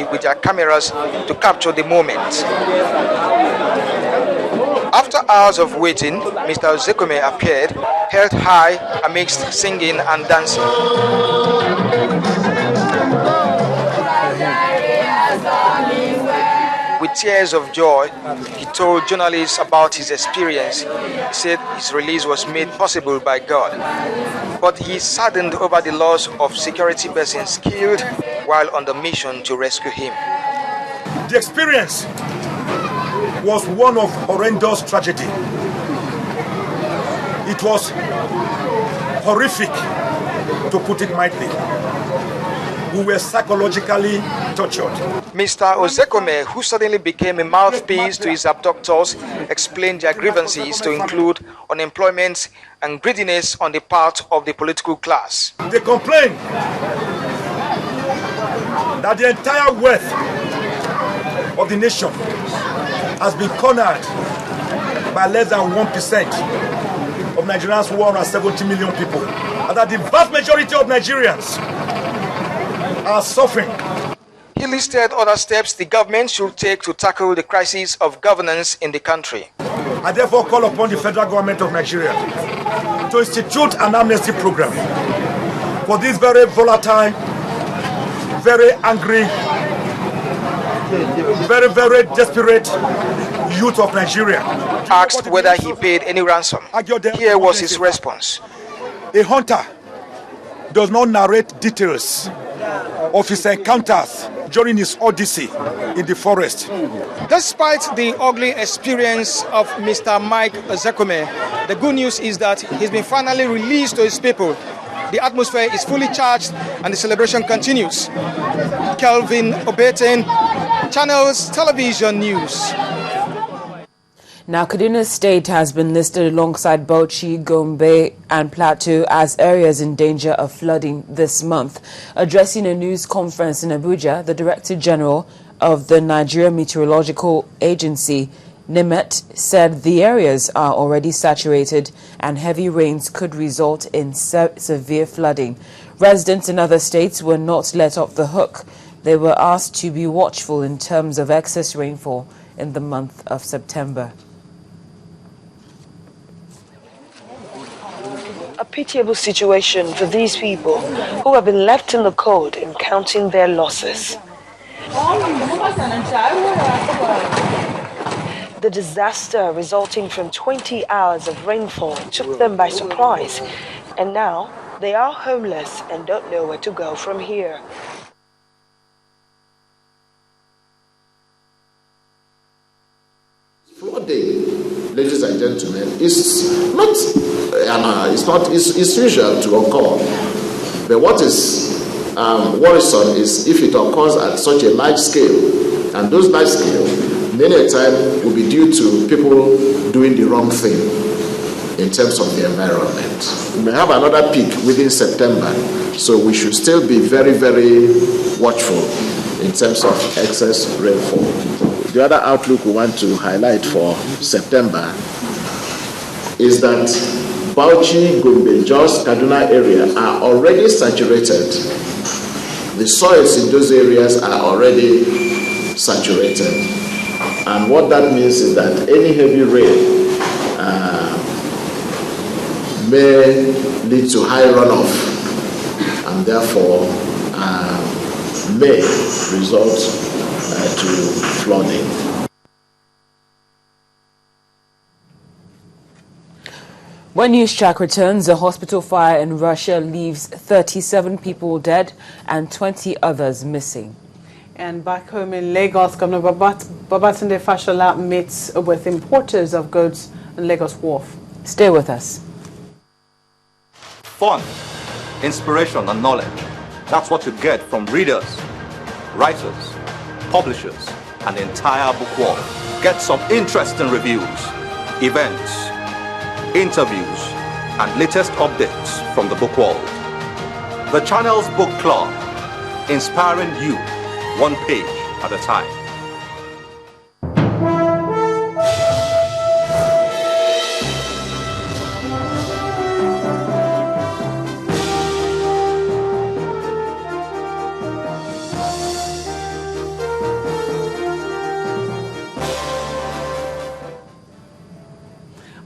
with their cameras to capture the moment. After hours of waiting, Mr. Ozekome appeared, held high amidst singing and dancing. With tears of joy, he told journalists about his experience. He said his release was made possible by God, but he is saddened over the loss of security persons killed while on the mission to rescue him. The experience was one of horrendous tragedy. It was horrific, to put it mildly. We were psychologically tortured. Mr. Ozekome, who suddenly became a mouthpiece to his abductors, explained their grievances to include unemployment and greediness on the part of the political class. They complained that the entire wealth of the nation has been cornered by less than 1% of Nigerians, 170 million people, and that the vast majority of Nigerians are suffering. He listed other steps the government should take to tackle the crisis of governance in the country. I therefore call upon the federal government of Nigeria to institute an amnesty program for this very volatile, very angry, very, very desperate youth of Nigeria. Asked whether he paid any ransom, here was his response. A hunter does not narrate details of his encounters during his odyssey in the forest. Despite the ugly experience of Mr. Mike Ozekome, the good news is that he's been finally released to his people. The atmosphere is fully charged and the celebration continues. Kelvin Obetin, Channels Television News. Now, Kaduna State has been listed alongside Bauchi, Gombe and Plateau as areas in danger of flooding this month. Addressing a news conference in Abuja, the Director General of the Nigeria Meteorological Agency, NIMET, said the areas are already saturated and heavy rains could result in severe flooding. Residents in other states were not let off the hook. They were asked to be watchful in terms of excess rainfall in the month of September. A pitiable situation for these people who have been left in the cold in counting their losses. The disaster resulting from 20 hours of rainfall took them by surprise, and now they are homeless and don't know where to go from here. Flooding, ladies and gentlemen, is it's usual to occur. But what is worrisome is if it occurs at such a large scale, and those large scale, many a time will be due to people doing the wrong thing in terms of the environment. We may have another peak within September, so we should still be very, very watchful in terms of excess rainfall. The other outlook we want to highlight for September is that Bauchi, Gombe, Jos, Kaduna area are already saturated. The soils in those areas are already saturated. And what that means is that any heavy rain may lead to high runoff and therefore may result to flooding. When News Track returns, a hospital fire in Russia leaves 37 people dead and 20 others missing. And back home in Lagos, Governor Babatunde Fashola meets with importers of goods on Lagos Wharf. Stay with us. Fun, inspiration and knowledge. That's what you get from readers, writers, publishers, and the entire book world. Get some interesting reviews, events, interviews, and latest updates from the book world. The Channels Book Club, inspiring you one page at a time.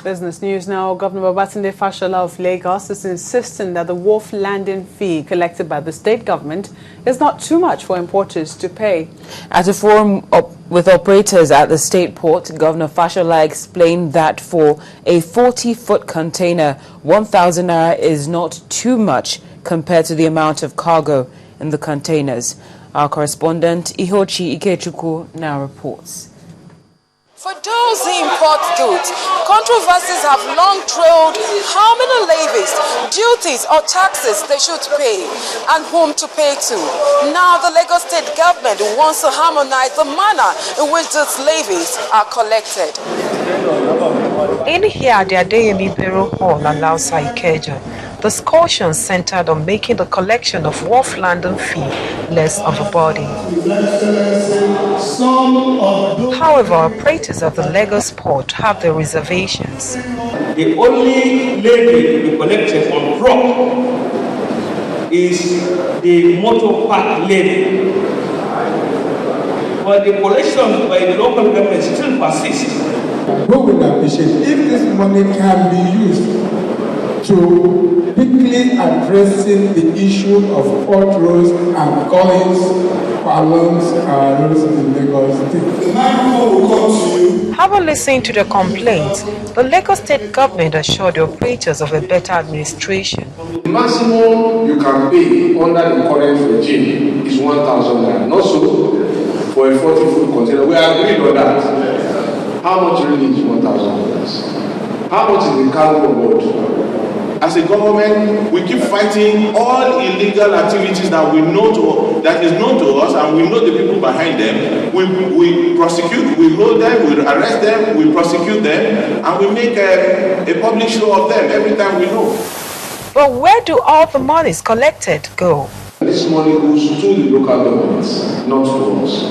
Business news now. Governor Babatunde Fashola of Lagos is insisting that the wharf landing fee collected by the state government is not too much for importers to pay. At a forum with operators at the state port, Governor Fashola explained that for a 40-foot container, 1,000 naira is not too much compared to the amount of cargo in the containers. Our correspondent Ihochi Ikechukwu now reports. For those who import goods, controversies have long trailed how many levies, duties or taxes they should pay and whom to pay to. Now the Lagos state government wants to harmonize the manner in which these levies are collected. In here, the Adeyemi Bero Hall allows Ikeja. Discussions centered on making the collection of wharf landing fee less of a burden. However, operators of the Lagos port have their reservations. The only levy to be collected on truck is the motor park levy. But the collection by the local government still persists. We would appreciate if this money can be used to quickly addressing the issue of port roads and gullies along roads in Lagos State. Having listened to the complaints, the Lagos state government assured the operators of a better administration. The maximum you can pay under the current regime is 1,000 naira. Not so for a 40-foot container. We agreed on that. How much really is 1,000 How much is the cargo on board? As a government, we keep fighting all illegal activities that we know that is known to us, and we know the people behind them. We prosecute, we hold them, we arrest them, we prosecute them, and we make a public show of them every time we know. But where do all the monies collected go? This money goes to the local governments, not to us.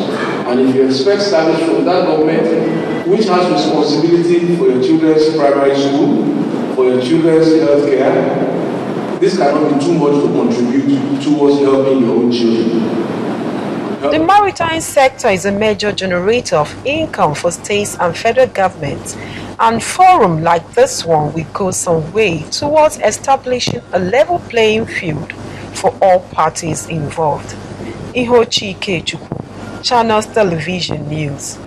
And if you expect service from that government, which has responsibility for your children's primary school, for your children's health care, this cannot be too much to contribute towards helping your own children. The maritime sector is a major generator of income for states and federal governments, and forum like this one will go some way towards establishing a level playing field for all parties involved. Ihochi Ikechukwu, Channels Television News.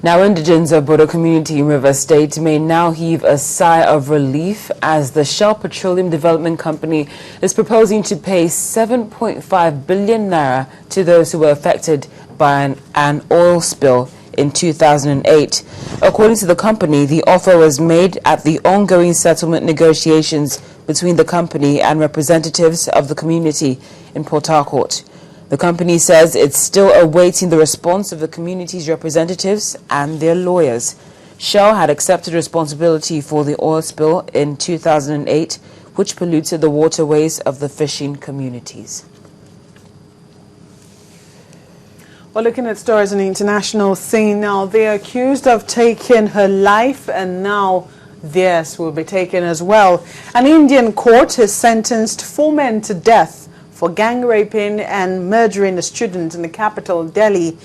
Now, indigents of Bodo community in River State may now heave a sigh of relief as the Shell Petroleum Development Company is proposing to pay 7.5 billion naira to those who were affected by an oil spill in 2008. According to the company, the offer was made at the ongoing settlement negotiations between the company and representatives of the community in Port Harcourt. The company says it's still awaiting the response of the community's representatives and their lawyers. Shell had accepted responsibility for the oil spill in 2008, which polluted the waterways of the fishing communities. Well, looking at stories on the international scene now, they're accused of taking her life, and now theirs will be taken as well. An Indian court has sentenced 4 men to death for gang raping and murdering a student in the capital, Delhi.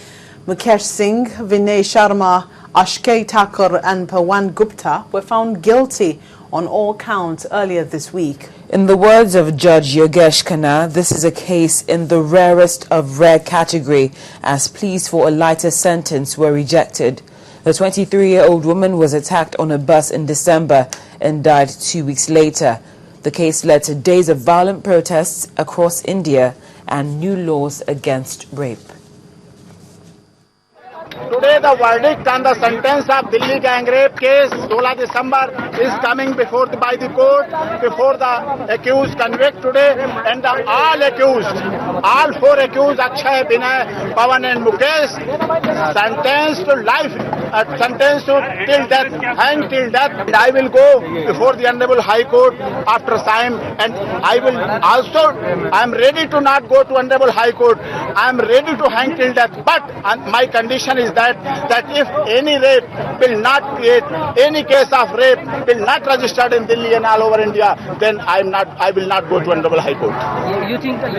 Mukesh Singh, Vinay Sharma, Ashkay Thakur and Pawan Gupta were found guilty on all counts earlier this week. In the words of Judge Yogesh Khanna, this is a case in the rarest of rare category, as pleas for a lighter sentence were rejected. The 23-year-old woman was attacked on a bus in December and died 2 weeks later. The case led to days of violent protests across India and new laws against rape. Today the verdict on the sentence of Delhi gang rape case 16 December is coming by the court before the accused convict today, and all 4 accused Akshay, Vinay, Pawan and Mukesh sentenced to life, sentenced to till death, hanged till death. And I will go before the Honorable High Court after time, and I am ready to not go to Honorable High Court. I am ready to hang till death, but my condition is that if any rape will not create, any case of rape will not registered in Delhi and all over India, then I will not go to Honorable High Court. You think that